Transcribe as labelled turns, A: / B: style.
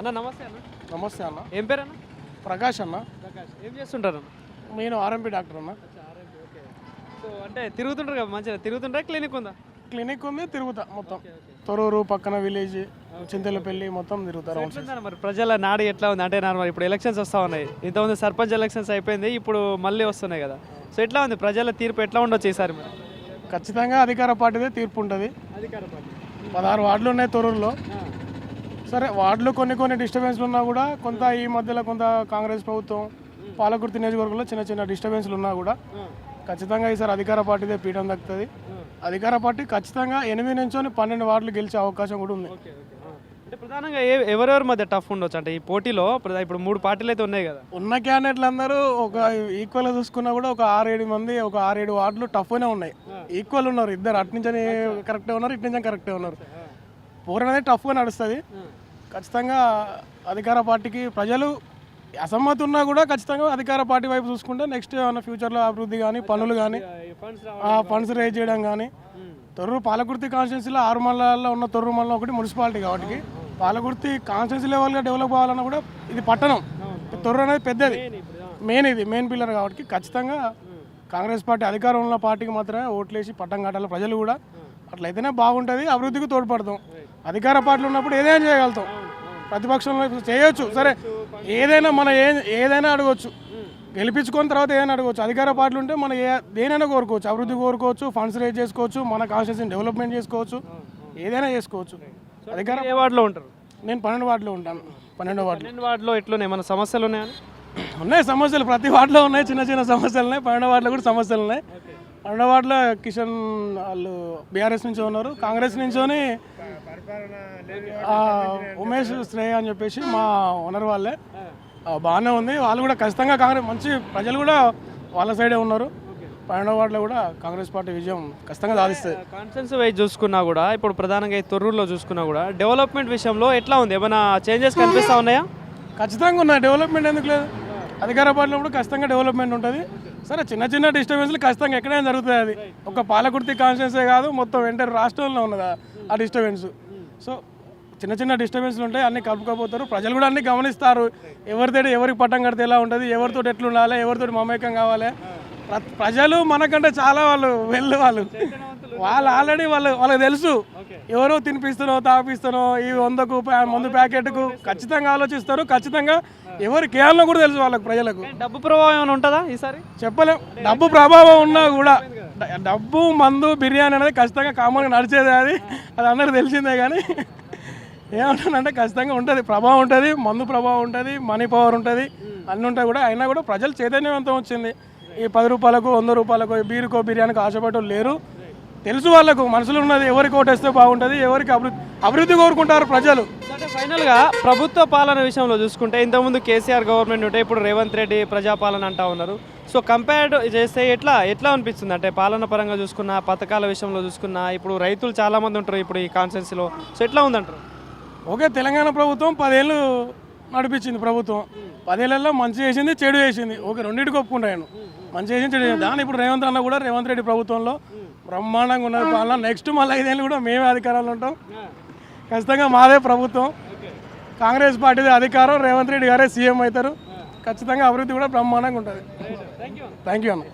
A: అన్న నమస్తే అన్న.
B: నమస్తే అన్న.
A: ఏం పేరు అన్న?
B: ప్రకాష్ అన్న.
A: ప్రకాష్. ఏం చేస్తుంటారు అన్న?
B: నేను ఆర్ఎంపీ డాక్టర్ అన్న.
A: సో అంటే తిరుగుతుంటారు కదా, మంచిగా తిరుగుతుంటారా? క్లినిక్ ఉందా?
B: క్లినిక్ ఉంది, తిరుగుతా మొత్తం. తొరూరు పక్కన విలేజ్, చింతలపల్లి మొత్తం తిరుగుతారు.
A: ఎట్లుందన్న మరి ప్రజల నాడి ఎట్లా ఉంది? అంటే నార్మల్ ఇప్పుడు ఎలక్షన్స్ వస్తూ ఉన్నాయి, ఇంతకుముందు సర్పంచ్ ఎలక్షన్స్ అయిపోయింది, ఇప్పుడు మళ్ళీ వస్తున్నాయి కదా. సో ఎట్లా ఉంది ప్రజల తీర్పు, ఎట్లా ఉండొచ్చు ఈసారి మరి?
B: ఖచ్చితంగా అధికార పార్టీదే తీర్పు ఉంటుంది.
A: అధికార పార్టీ
B: 16 వార్డులు ఉన్నాయి తొరూరులో. సరే, వార్డులో కొన్ని డిస్టర్బెన్స్లు ఉన్నా కూడా కొంత ఈ మధ్యలో కొంత కాంగ్రెస్ ప్రభుత్వం పాలకుర్తి నియోజకవర్గంలో చిన్న చిన్న డిస్టర్బెన్స్లు ఉన్నా కూడా ఖచ్చితంగా ఈసారి అధికార పార్టీదే పీఠం దక్కుతుంది. అధికార పార్టీ ఖచ్చితంగా 8 నుంచి 12 వార్డులు గెలిచే అవకాశం కూడా ఉంది.
A: అంటే ప్రధానంగా ఎవరెవరి మధ్య టఫ్ ఉండొచ్చు అంటే ఈ పోటీలో? ఇప్పుడు 3 పార్టీలు అయితే ఉన్నాయి కదా.
B: ఉన్న క్యాండిడేట్లు అందరూ ఒక ఈక్వల్గా చూసుకున్నా కూడా ఒక 6-7 మంది, ఒక 6-7 వార్డులు టఫ్గానే ఉన్నాయి. ఈక్వల్ ఉన్నారు ఇద్దరు, అటు నుంచి కరెక్టే ఉన్నారు, ఇటు నుంచి కరెక్టే ఉన్నారు. పోర్ అనేది టఫ్గా నడుస్తుంది. ఖచ్చితంగా అధికార పార్టీకి ప్రజలు అసమ్మతి ఉన్నా కూడా ఖచ్చితంగా అధికార పార్టీ వైపు చూసుకుంటే నెక్స్ట్ ఏమైనా ఫ్యూచర్లో అభివృద్ధి కానీ, పనులు కానీ, ఫండ్స్ రేజ్ చేయడం కానీ. తొర్రూరు పాలకుర్తి కాన్స్టిట్యున్సీలో 6 మండలాల్లో ఉన్న తొర్రూరు మండలం ఒకటి మున్సిపాలిటీ కాబట్టి పాలకుర్తి కాన్స్టిట్యున్సీ లెవెల్గా డెవలప్ అవ్వాలన్నా కూడా ఇది పట్టణం. తొర్రూరు అనేది పెద్దది, మెయిన్ పిల్లర్ కాబట్టి ఖచ్చితంగా కాంగ్రెస్ పార్టీ అధికారంలో పార్టీకి మాత్రమే ఓట్లేసి పట్టం కట్టాలి ప్రజలు కూడా. అట్లయితేనే బాగుంటుంది, అభివృద్ధికి తోడ్పడతాం. అధికార పార్టీలు ఉన్నప్పుడు ఏదైనా చేయగలుగుతాం, ప్రతిపక్షంలో చేయొచ్చు. సరే, ఏదైనా ఏదైనా అడగవచ్చు, గెలిపించుకున్న తర్వాత ఏదైనా అడగవచ్చు. అధికార పార్టీలు ఉంటే మనం దేనైనా కోరుకోవచ్చు, అభివృద్ధి కోరుకోవచ్చు, ఫండ్స్ రేజ్ చేసుకోవచ్చు, మన కాన్స్టిట్యూన్సీని డెవలప్మెంట్ చేసుకోవచ్చు, ఏదైనా చేసుకోవచ్చు.
A: అధికార ఏ వార్డులో ఉంటారు?
B: నేను 12 వార్డులో ఉంటాను. 12 వార్డులో.
A: 12 వార్డులో ఎట్లున్నాయి, ఏమైనా సమస్యలు ఉన్నాయని?
B: ఉన్నాయి సమస్యలు, ప్రతి వార్డులో ఉన్నాయి, చిన్న చిన్న సమస్యలు ఉన్నాయి. 12 వార్డులో కూడా సమస్యలు ఉన్నాయి. 12 వార్డులో కిషన్ వాళ్ళు బీఆర్ఎస్ నుంచి ఉన్నారు, కాంగ్రెస్ నుంచి ఉమేష్ శ్రేయ అని చెప్పేసి మా ఓనర్ వాళ్ళే. బాగానే ఉంది, వాళ్ళు కూడా ఖచ్చితంగా కాంగ్రెస్ మంచి ప్రజలు కూడా వాళ్ళ సైడే ఉన్నారు. 12 వార్డులో కూడా కాంగ్రెస్ పార్టీ విజయం ఖచ్చితంగా సాధిస్తుంది.
A: కాన్స్టిట్యున్సీ వైజ్ చూసుకున్నా కూడా, ఇప్పుడు ప్రధానంగా ఈ తొర్రూరులో చూసుకున్నా కూడా డెవలప్మెంట్ విషయంలో ఎట్లా ఉంది? ఏమైనా చేంజెస్ కనిపిస్తా ఉన్నాయా?
B: ఖచ్చితంగా ఉన్నాయి. డెవలప్మెంట్ ఎందుకు లేదు? అధికార పార్టీలో కూడా ఖచ్చితంగా డెవలప్మెంట్ ఉంటుంది. సరే, చిన్న చిన్న డిస్టర్బెన్స్లు ఖచ్చితంగా ఎక్కడైనా జరుగుతుంది. అది ఒక పాలకుర్తి కాన్స్టిట్యున్సీ కాదు, మొత్తం ఎంటర్ రాష్ట్రంలో ఉన్నది ఆ డిస్టర్బెన్స్. సో చిన్న చిన్న డిస్టర్బెన్స్లు ఉంటాయి, అన్నీ కలుపుకోపోతారు. ప్రజలు కూడా అన్నీ గమనిస్తారు. ఎవరికి పట్టం కడితే ఎలా ఉంటుంది, ఎవరితో ఎట్లా ఉండాలి, ఎవరితో మమేకం కావాలి. ప్రజలు మనకంటే చాలా వాళ్ళు ఆల్రెడీ వాళ్ళకి తెలుసు. ఎవరో తినిపిస్తానో తాపిస్తానో ఈ 100కు మందు ప్యాకెట్కు ఖచ్చితంగా ఆలోచిస్తారు. ఖచ్చితంగా ఎవరికి కేయాలనో కూడా తెలుసు వాళ్ళకు, ప్రజలకు.
A: డబ్బు ప్రభావం ఏమైనా ఉంటుందా ఈసారి? చెప్పలేం.
B: డబ్బు ప్రభావం ఉన్నా కూడా డబ్బు, మందు, బిర్యానీ అనేది ఖచ్చితంగా కామన్గా నడిచేదే. అది అందరికీ తెలిసిందే. కానీ ఏమంటానంటే ఖచ్చితంగా ఉంటుంది, ప్రభావం ఉంటుంది, మందు ప్రభావం ఉంటుంది, మనీ పవర్ ఉంటుంది, అన్నీ ఉంటాయి కూడా. అయినా కూడా ప్రజలు చైతన్యవంతం వచ్చింది. ఈ 10 రూపాయలకు 100 రూపాయలకు బీరుకో బిర్యానీకి ఆశపడటం లేరు. తెలుసు వాళ్ళకు, మనసులో ఉన్నది ఎవరికి ఓటేస్తే బాగుంటుంది, ఎవరికి అభివృద్ధి కోరుకుంటారు ప్రజలు.
A: అంటే ఫైనల్గా ప్రభుత్వ పాలన విషయంలో చూసుకుంటే ఇంతకుముందు కేసీఆర్ గవర్నమెంట్ ఉంటే ఇప్పుడు రేవంత్ రెడ్డి ప్రజాపాలన అంటా ఉన్నారు. సో కంపేర్ చేస్తే ఎట్లా అనిపిస్తుంది? అంటే పాలన పరంగా చూసుకున్నా, పథకాల విషయంలో చూసుకున్నా, ఇప్పుడు రైతులు చాలామంది ఉంటారు ఇప్పుడు ఈ కాన్స్టిట్యున్సీలో. సో ఎట్లా ఉందంటారు?
B: ఓకే, తెలంగాణ ప్రభుత్వం 10 ఏళ్ళు నడిపించింది. ప్రభుత్వం 10 ఏళ్ళల్లో మంచి చేసింది, చెడు చేసింది. ఓకే, రెండింటికి ఒప్పుకుంటాను. మంచి చేసింది, చెడు చేసింది. దాని ఇప్పుడు రేవంత్ అన్న కూడా రేవంత్ రెడ్డి ప్రభుత్వంలో బ్రహ్మాండంగా ఉన్నది పాలన. నెక్స్ట్ మళ్ళీ 5 ఏళ్ళు కూడా మేమే అధికారంలో ఉంటాం. ఖచ్చితంగా మాదే ప్రభుత్వం, కాంగ్రెస్ పార్టీదే అధికారం, రేవంత్ రెడ్డి గారే సీఎం అవుతారు. ఖచ్చితంగా అభివృద్ధి కూడా బ్రహ్మాండంగా ఉంటుంది. థ్యాంక్ యూ అన్న.